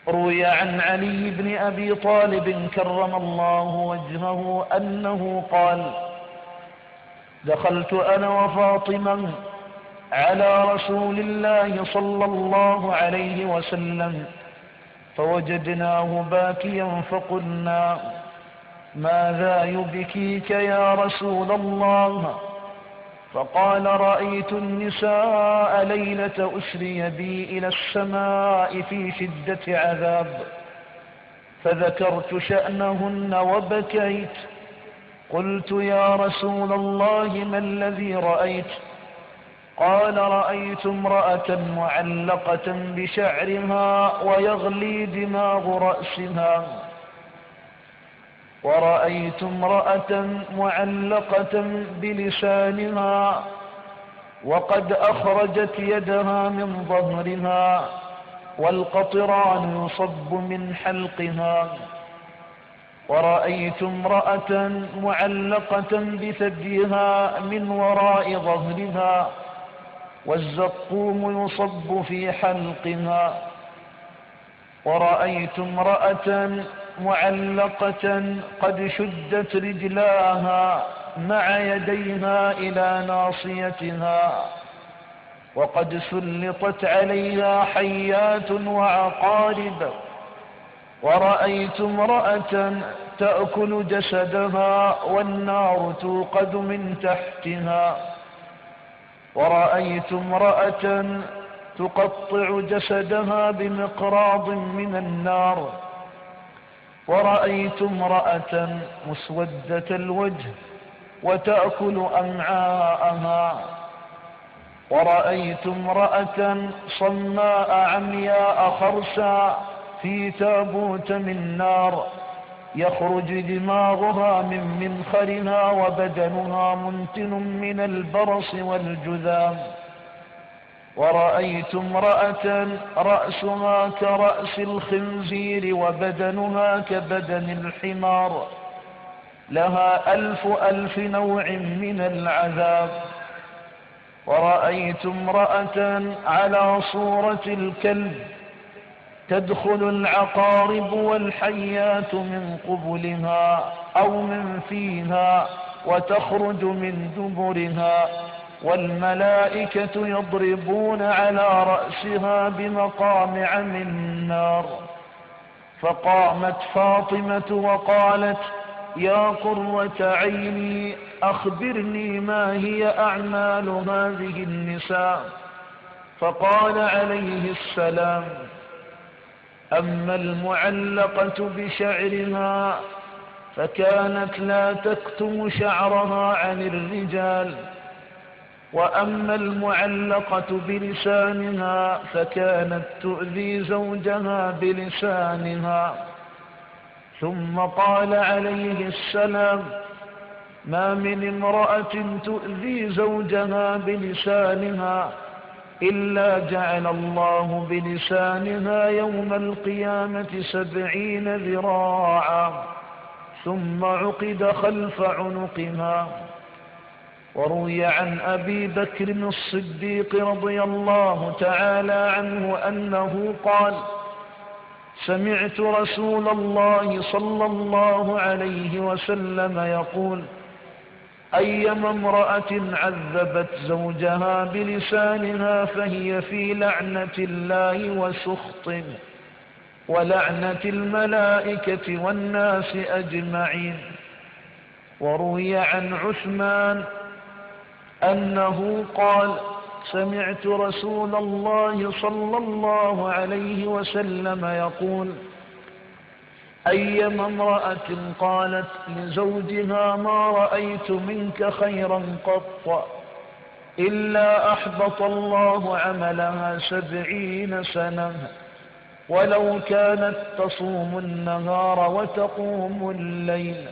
روي عن علي بن أبي طالب كرم الله وجهه أنه قال: دخلت أنا وفاطمة على رسول الله صلى الله عليه وسلم فوجدناه باكيا فقلنا: ماذا يبكيك يا رسول الله؟ فقال: رأيت النساء ليلة أسري بي إلى السماء في شدة عذاب، فذكرت شأنهن وبكيت. قلت: يا رسول الله ما الذي رأيت؟ قال: رأيت امرأة معلقة بشعرها ويغلي دماغ رأسها، ورأيت امرأة معلقة بلسانها وقد أخرجت يدها من ظهرها والقطران يصب من حلقها، ورأيت امرأة معلقة بثديها من وراء ظهرها والزقوم يصب في حلقها، ورأيت امرأة معلقة قد شدت رجلاها مع يديها إلى ناصيتها وقد سلطت عليها حيات وعقارب، ورأيت امرأة تأكل جسدها والنار توقد من تحتها، ورأيت امرأة تقطع جسدها بمقراض من النار، ورأيت امرأة مسودة الوجه وتأكل أمعاءها، ورأيت امرأة صماء عمياء خرساء في تابوت من نار يخرج دماغها من منخرها وبدنها منتن من البرص والجذام، ورأيت امرأة رأسها كرأس الخنزير وبدنها كبدن الحمار لها 1000 نوع من العذاب، ورأيت امرأة على صورة الكلب تدخل العقارب والحيات من قبلها أو من فيها وتخرج من دبرها، والملائكة يضربون على رأسها بمقامع من نار. فقامت فاطمة وقالت: يا قرة عيني أخبرني ما هي أعمال هذه النساء؟ فقال عليه السلام: أما المعلقة بشعرها فكانت لا تكتم شعرها عن الرجال، وأما المعلقة بلسانها فكانت تؤذي زوجها بلسانها. ثم قال عليه السلام: ما من امرأة تؤذي زوجها بلسانها إلا جعل الله بلسانها يوم القيامة 70 ذراعا ثم عقد خلف عنقها. وروي عن أبي بكر الصديق رضي الله تعالى عنه أنه قال: سمعت رسول الله صلى الله عليه وسلم يقول: أيما امرأة عذبت زوجها بلسانها فهي في لعنة الله وسخطه ولعنة الملائكة والناس أجمعين. وروي عن عثمان أنه قال: سمعت رسول الله صلى الله عليه وسلم يقول: أيما امرأة قالت لزوجها ما رأيت منك خيرا قط إلا أحبط الله عملها 70 سنة ولو كانت تصوم النهار وتقوم الليل.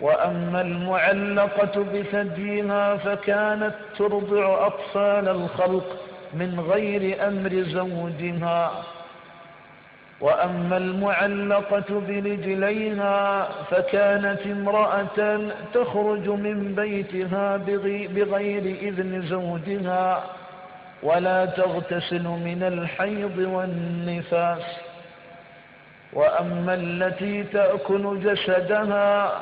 وأما المعلقة بثديها فكانت ترضع أطفال الخلق من غير أمر زوجها. وأما المعلقة برجليها فكانت امرأة تخرج من بيتها بغير إذن زوجها ولا تغتسل من الحيض والنفاس. وأما التي تأكل جسدها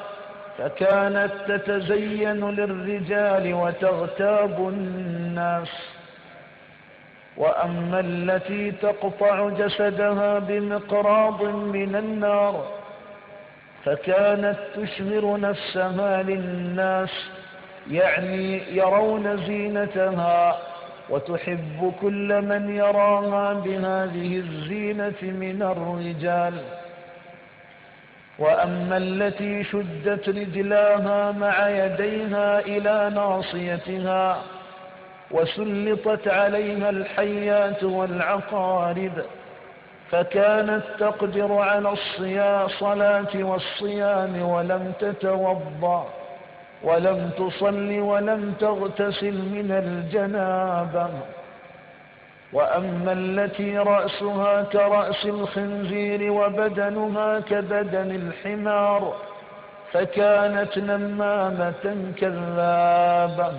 فكانت تتزين للرجال وتغتاب الناس. وأما التي تقطع جسدها بمقراض من النار فكانت تشمر نفسها للناس، يعني يرون زينتها، وتحب كل من يراها بهذه الزينة من الرجال. وأما التي شدت رجلاها مع يديها إلى ناصيتها وسلطت عليها الحيات والعقارب فكانت تقدر على الصلاة والصيام ولم تتوضأ ولم تصل ولم تغتسل من الجنابة. وأما التي رأسها كرأس الخنزير وبدنها كبدن الحمار فكانت نمامة كذابة.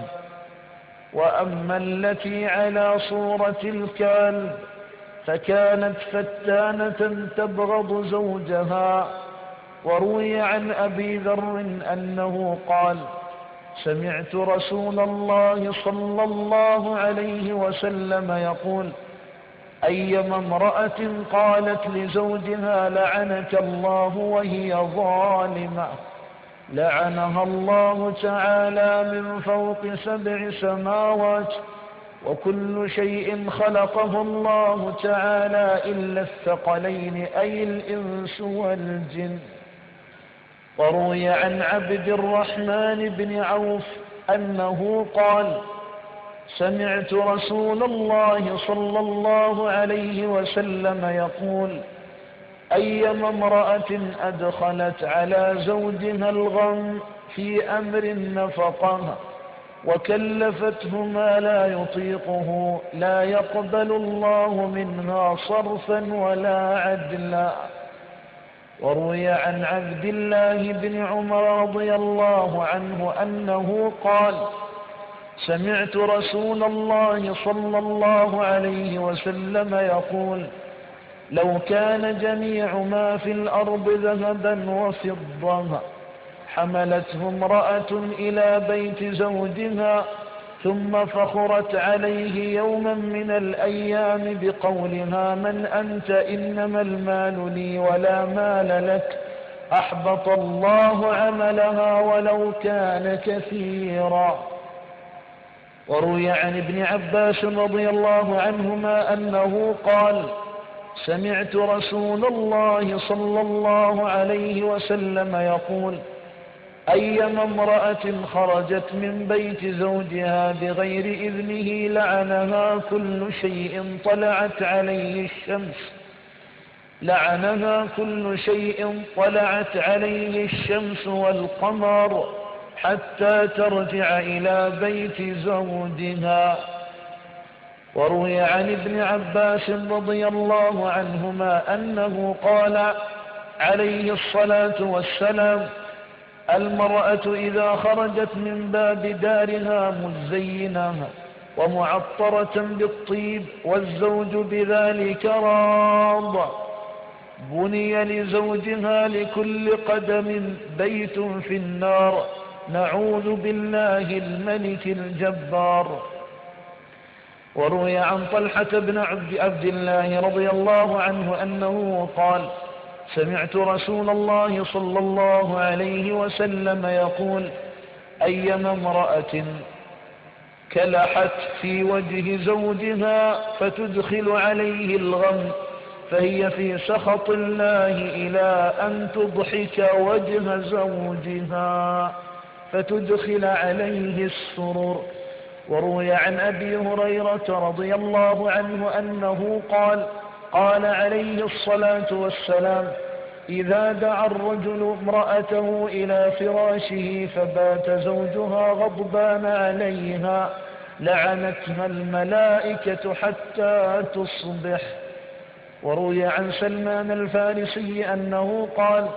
وأما التي على صورة الكلب فكانت فتانة تبغض زوجها. وروي عن أبي ذر أنه قال: سمعت رسول الله صلى الله عليه وسلم يقول: أيما امرأة قالت لزوجها لعنك الله وهي ظالمة لعنها الله تعالى من فوق 7 سماوات، وكل شيء خلقه الله تعالى إلا الثقلين أي الإنس والجن. وروي عن عبد الرحمن بن عوف أنه قال: سمعت رسول الله صلى الله عليه وسلم يقول: أيما امرأة أدخلت على زوجها الغم في أمر النفقة وكلفته ما لا يطيقه لا يقبل الله منها صرفا ولا عدلا. وروي عن عبد الله بن عمر رضي الله عنه أنه قال: سمعت رسول الله صلى الله عليه وسلم يقول: لو كان جميع ما في الأرض ذهبا وفضة حملته امرأة إلى بيت زوجها ثم فخرت عليه يوما من الأيام بقولها: من أنت؟ إنما المال لي ولا مال لك، أحبط الله عملها ولو كان كثيرا. وروي عن ابن عباس رضي الله عنهما أنه قال: سمعت رسول الله صلى الله عليه وسلم يقول: أيما امرأة خرجت من بيت زوجها بغير إذنه لعنها كل شيء طلعت عليه الشمس والقمر حتى ترجع إلى بيت زوجها. وروي عن ابن عباس رضي الله عنهما أنه قال عليه الصلاة والسلام: المرأة إذا خرجت من باب دارها مزينة ومعطرة بالطيب والزوج بذلك راض بني لزوجها لكل قدم بيت في النار، نعوذ بالله الملك الجبار. وروي عن طلحة بن عبد الله رضي الله عنه أنه قال: سمعت رسول الله صلى الله عليه وسلم يقول: أيما امرأة كلحت في وجه زوجها فتدخل عليه الغم فهي في سخط الله إلى أن تضحك وجه زوجها فتدخل عليه السرور. وروي عن أبي هريرة رضي الله عنه أنه قال عليه الصلاة والسلام: إذا دعا الرجل امرأته إلى فراشه فبات زوجها غضبان عليها لعنتها الملائكة حتى تصبح. وروي عن سلمان الفارسي أنه قال: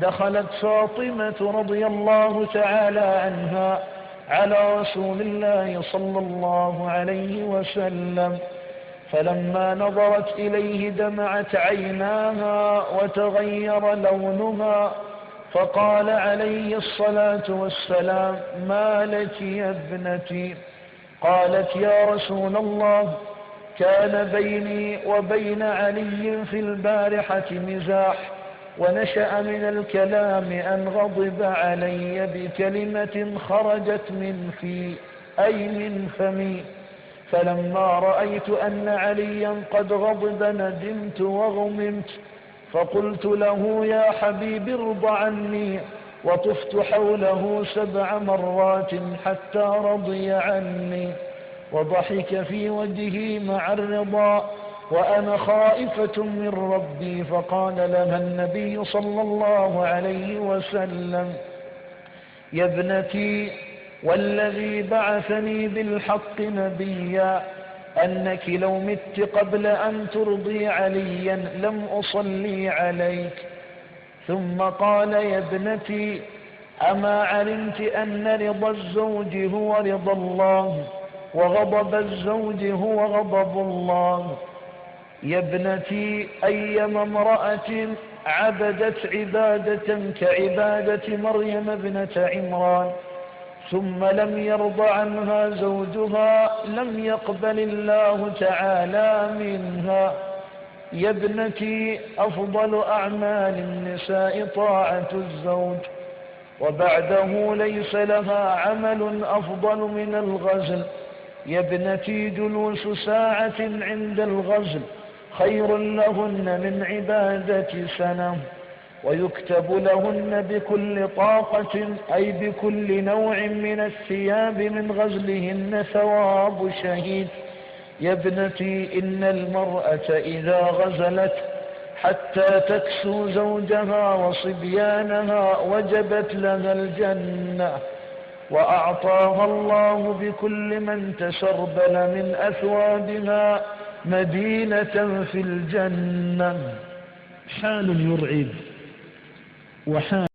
دخلت فاطمة رضي الله تعالى عنها على رسول الله صلى الله عليه وسلم فلما نظرت إليه دمعت عيناها وتغير لونها، فقال عليه الصلاة والسلام: ما لك يا ابنتي؟ قالت: يا رسول الله، كان بيني وبين علي في البارحة مزاح، ونشأ من الكلام أن غضب علي بكلمة خرجت من في أي من فمي، فلما رأيت أن عليا قد غضب ندمت وغممت، فقلت له: يا حبيبي ارض عني، وطفت حوله 7 مرات حتى رضي عني، وضحك في وجهي مع الرضا وأنا خائفة من ربي. فقال لها النبي صلى الله عليه وسلم: يا ابنتي، والذي بعثني بالحق نبيا، أنك لو مت قبل أن ترضي عليا لم أصلي عليك. ثم قال: يا ابنتي، أما علمت أن رضا الزوج هو رضا الله، وغضب الزوج هو غضب الله؟ يا ابنتي، أيما امرأة عبدت عبادة كعبادة مريم ابنة عمران ثم لم يرض عنها زوجها لم يقبل الله تعالى منها. يا ابنتي، أفضل أعمال النساء طاعة الزوج، وبعده ليس لها عمل أفضل من الغزل. يا ابنتي، جلوس ساعة عند الغزل خير لهن من عبادة سنة، ويكتب لهن بكل طاقة أي بكل نوع من الثياب من غزلهن ثواب شهيد. يا ابنتي، إن المرأة إذا غزلت حتى تكسو زوجها وصبيانها وجبت لها الجنة، وأعطاها الله بكل من تسربل من أثوابها مدينة في الجنة. حال يرعب وحال